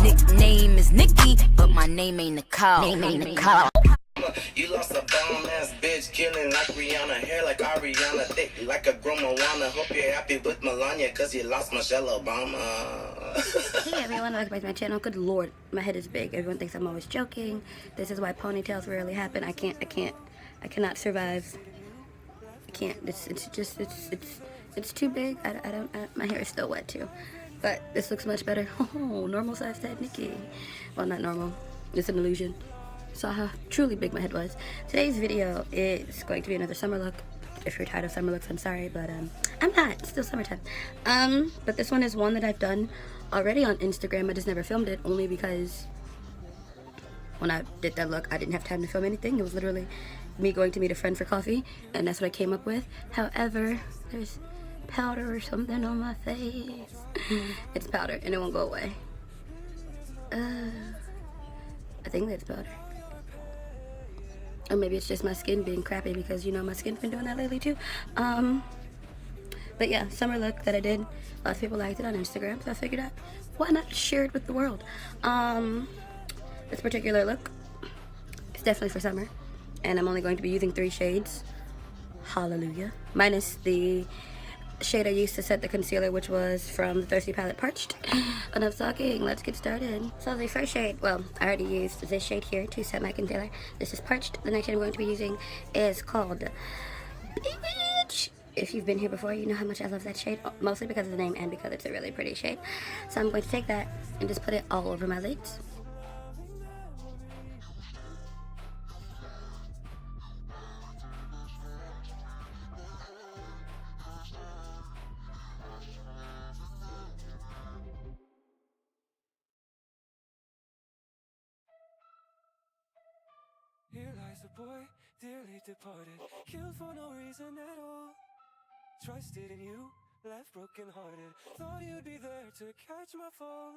nickname is Nikki, but my name ain't Nicole. You lost a bomb ass bitch, killing like Rihanna, hair like Ariana, thick like a grandma. Hope you're happy with Melania, cause you lost Michelle Obama. Hey everyone, welcome back to my channel. Good lord, my head is big. Everyone thinks I'm always joking. This is why ponytails rarely happen. I cannot survive. I can't. It's too big. My hair is still wet too. But this looks much better. Oh, normal sized head, Nikki. Well, not normal. It's an illusion. Saw how truly big my head was. Today's video is going to be another summer look. If you're tired of summer looks, I'm sorry, but I'm not. It's still summertime. But this one is one that I've done already on Instagram. I just never filmed it, only because when I did that look, I didn't have time to film anything. It was literally me going to meet a friend for coffee, and that's what I came up with. However, there's powder or something on my face. It's powder, and it won't go away. I think that's powder. Or maybe it's just my skin being crappy, because you know my skin's been doing that lately too. But yeah, summer look that I did. Lots of people liked it on Instagram, so I figured out why not share it with the world. This particular look is definitely for summer, and I'm only going to be using 3 shades. Hallelujah. Minus the shade I used to set the concealer, which was from the Thirsty palette, Parched. Enough talking, let's get started. So the first shade, well, I already used this shade here to set my concealer. This is Parched. The next shade I'm going to be using is called Bitch. If you've been here before, you know how much I love that shade, mostly because of the name and because it's a really pretty shade. So I'm going to take that and just put it all over my lids. Here lies a boy, dearly departed, killed for no reason at all. Trusted in you, left broken hearted, thought you'd be there to catch my fall.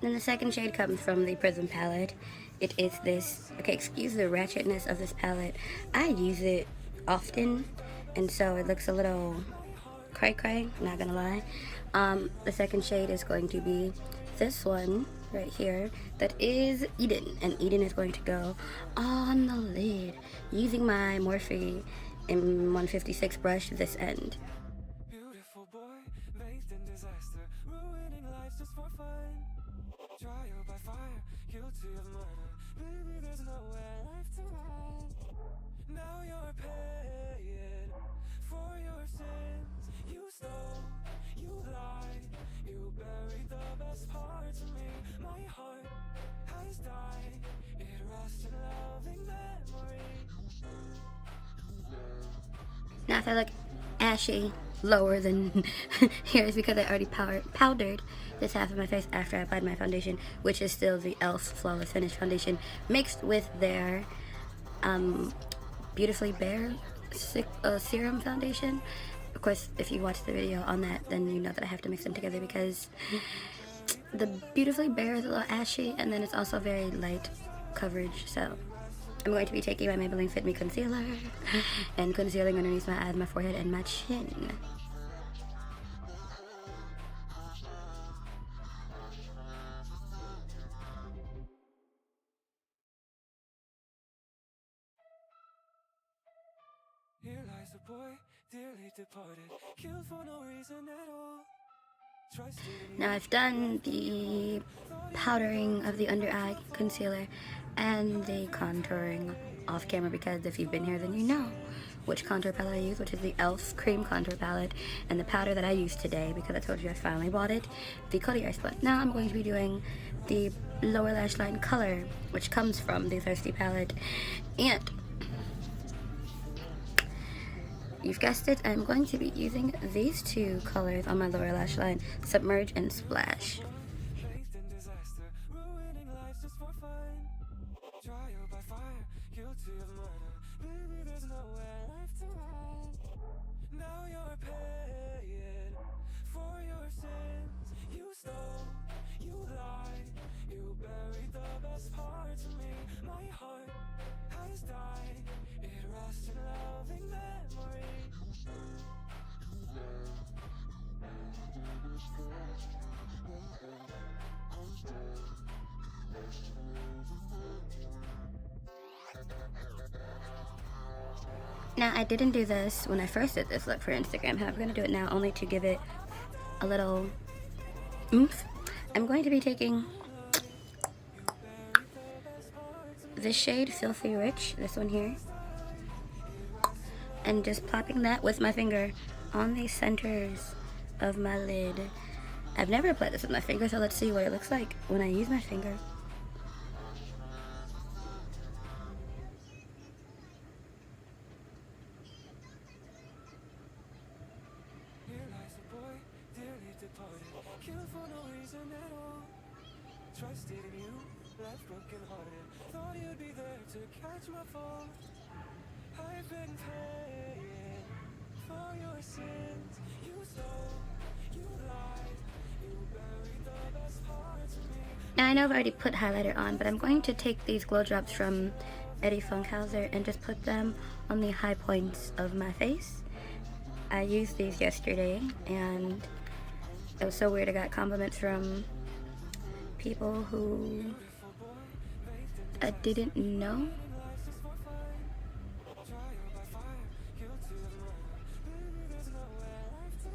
Then the second shade comes from the Prism palette. It is this, okay, excuse the ratchetness of this palette. I use it often, and so it looks a little cray-cray, not gonna lie. The second shade is going to be this one right here, that is Eden, and Eden is going to go on the lid using my Morphe M156 brush this end. Beautiful boy, bathed in disaster, ruining lives just for fun. Trial by fire, guilty of murder, baby there's nowhere left to run. Now you're paying for your sins. You stole, you lied, you buried the best parts of me. My heart has died, it rests in loving memory. Now if I look ashy lower than here, is because I already powdered this half of my face after I applied my foundation, which is still the e.l.f. Flawless Finish foundation mixed with their Beautifully Bare serum foundation. Of course, if you watch the video on that, then you know that I have to mix them together, because the Beautifully Bare is a little ashy, and then it's also very light coverage. So I'm going to be taking my Maybelline Fit Me concealer and concealing underneath my eyes, my forehead, and my chin. Here lies a boy, dearly departed, killed for no reason at all. Now I've done the powdering of the under eye concealer and the contouring off camera, because if you've been here then you know which contour palette I use, which is the e.l.f. cream contour palette, and the powder that I used today, because I told you I finally bought it, the Coty Airspun. Now I'm going to be doing the lower lash line color, which comes from the Thirsty palette, and you've guessed it, I'm going to be using these 2 colors on my lower lash line, Submerge and Splash. Now, I didn't do this when I first did this look for Instagram. However, I'm going to do it now only to give it a little oomph. I'm going to be taking the shade Filthy Rich, this one here, and just plopping that with my finger on the centers of my lid. I've never applied this with my finger, so let's see what it looks like when I use my finger. Here lies a boy, dearly departed, killed for no reason at all. Trusted in you, left broken hearted, thought you'd be there to catch my fall. I've been paying for your sins. You stole, you lied, you buried the best parts of me. Now, I know I've already put highlighter on, but I'm going to take these glow drops from Funkhouser and just put them on the high points of my face. I used these yesterday, and it was so weird. I got compliments from people who I didn't know.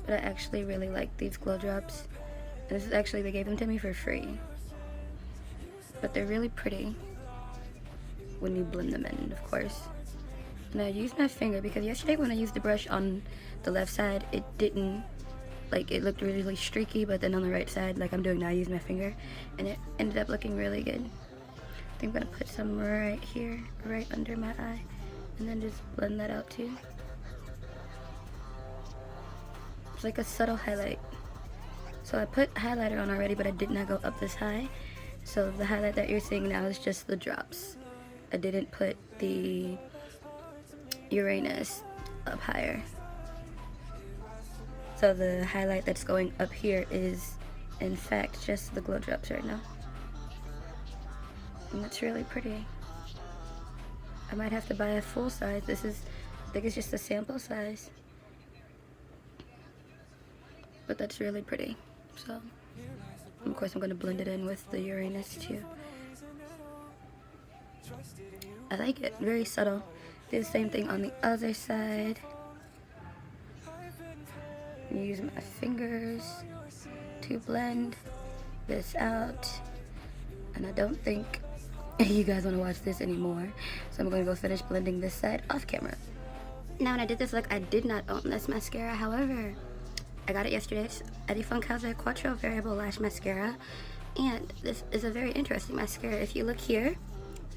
But I actually really like these glow drops. This is actually, they gave them to me for free. But they're really pretty when you blend them in, of course. And I used my finger because yesterday when I used the brush on the left side, it didn't, like, it looked really streaky, but then on the right side, like I'm doing now, I used my finger, and it ended up looking really good. I think I'm gonna put some right here, right under my eye, and then just blend that out too. It's like a subtle highlight. So I put highlighter on already, but I did not go up this high. So the highlight that you're seeing now is just the drops. I didn't put the Uranus up higher. So the highlight that's going up here is, in fact, just the glow drops right now. And it's really pretty. I might have to buy a full size. This is, I think it's just a sample size. But that's really pretty. So, of course, I'm going to blend it in with the Uranus too. I like it. Very subtle. Do the same thing on the other side. Use my fingers to blend this out. And I don't think you guys want to watch this anymore. So I'm going to go finish blending this side off camera. Now, when I did this look, I did not own this mascara. However, I got it yesterday. It's Funkhouser Quattro Variable Lash Mascara. And this is a very interesting mascara. If you look here,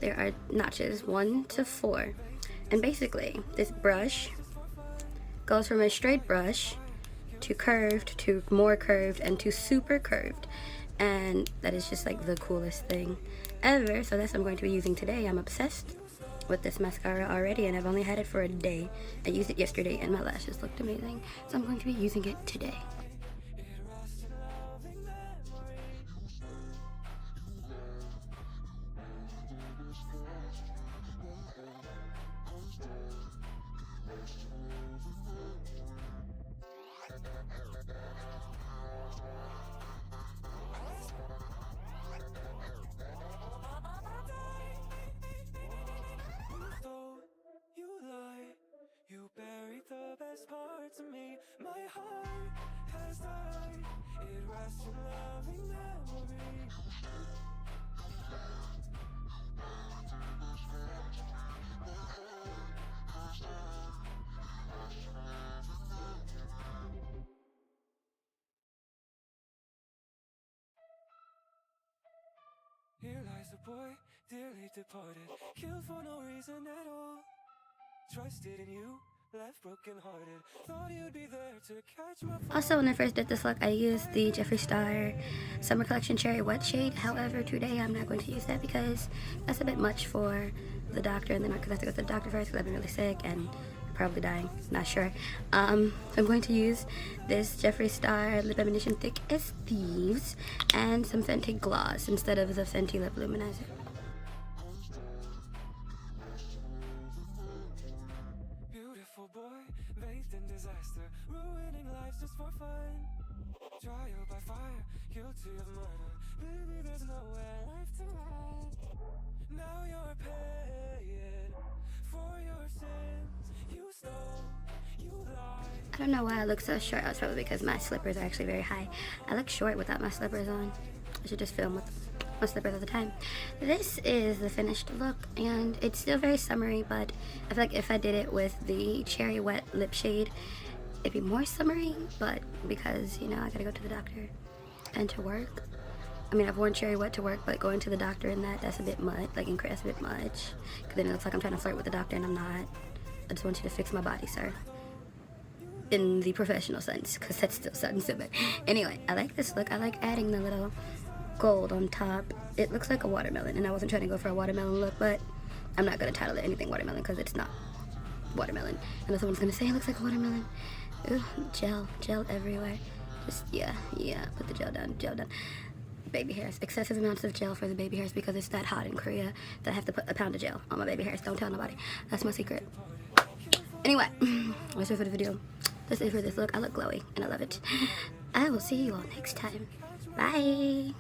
there are notches 1 to 4. And basically, this brush goes from a straight brush to curved, to more curved, and to super curved. And that is just like the coolest thing ever. So that's what I'm going to be using today. I'm obsessed with this mascara already, and I've only had it for a day. I used it yesterday and my lashes looked amazing. So I'm going to be using it today. You buried the best parts of me. My heart has died. It rests in loving memory. Here lies a boy, dearly departed, killed for no reason at all. Trusted in you, left broken hearted, thought you'd be there to catch my fall. Also, when I first did this look, I used the Jeffree Star Summer Collection Cherry Wet shade. However, today I'm not going to use that because that's a bit much for the doctor, and then because I have to go to the doctor first because I've been really sick and probably dying, not sure. I'm going to use this Jeffree Star Lip Ammunition Thick as Thieves and some Fenty Gloss instead of the Fenty Lip Luminizer. Beautiful boy, bathed in disaster, ruining lives just for fun. Trial by fire, guilty of murder. Baby, there's nowhere left to run. I don't know why I look so short. It's probably because my slippers are actually very high. I look short without my slippers on. I should just film with my slippers all the time. This is the finished look, and it's still very summery, but I feel like if I did it with the Cherry Wet lip shade, it'd be more summery, but because, you know, I gotta go to the doctor and to work. I mean, I've worn Cherry Wet to work, but going to the doctor and that's a bit much, like, that's a bit much. Because then it looks like I'm trying to flirt with the doctor, and I'm not. I just want you to fix my body, sir. In the professional sense, because that's still something stupid. Anyway, I like this look. I like adding the little gold on top. It looks like a watermelon, and I wasn't trying to go for a watermelon look, but I'm not going to title it anything watermelon because it's not watermelon. Unless someone's going to say it looks like a watermelon. Ooh, gel everywhere. Just, yeah, put the gel down. Baby hairs. Excessive amounts of gel for the baby hairs because it's that hot in Korea that I have to put a pound of gel on my baby hairs. Don't tell nobody. That's my secret. Anyway, that's it for the video. That's it for this look. I look glowy, and I love it. I will see you all next time. Bye.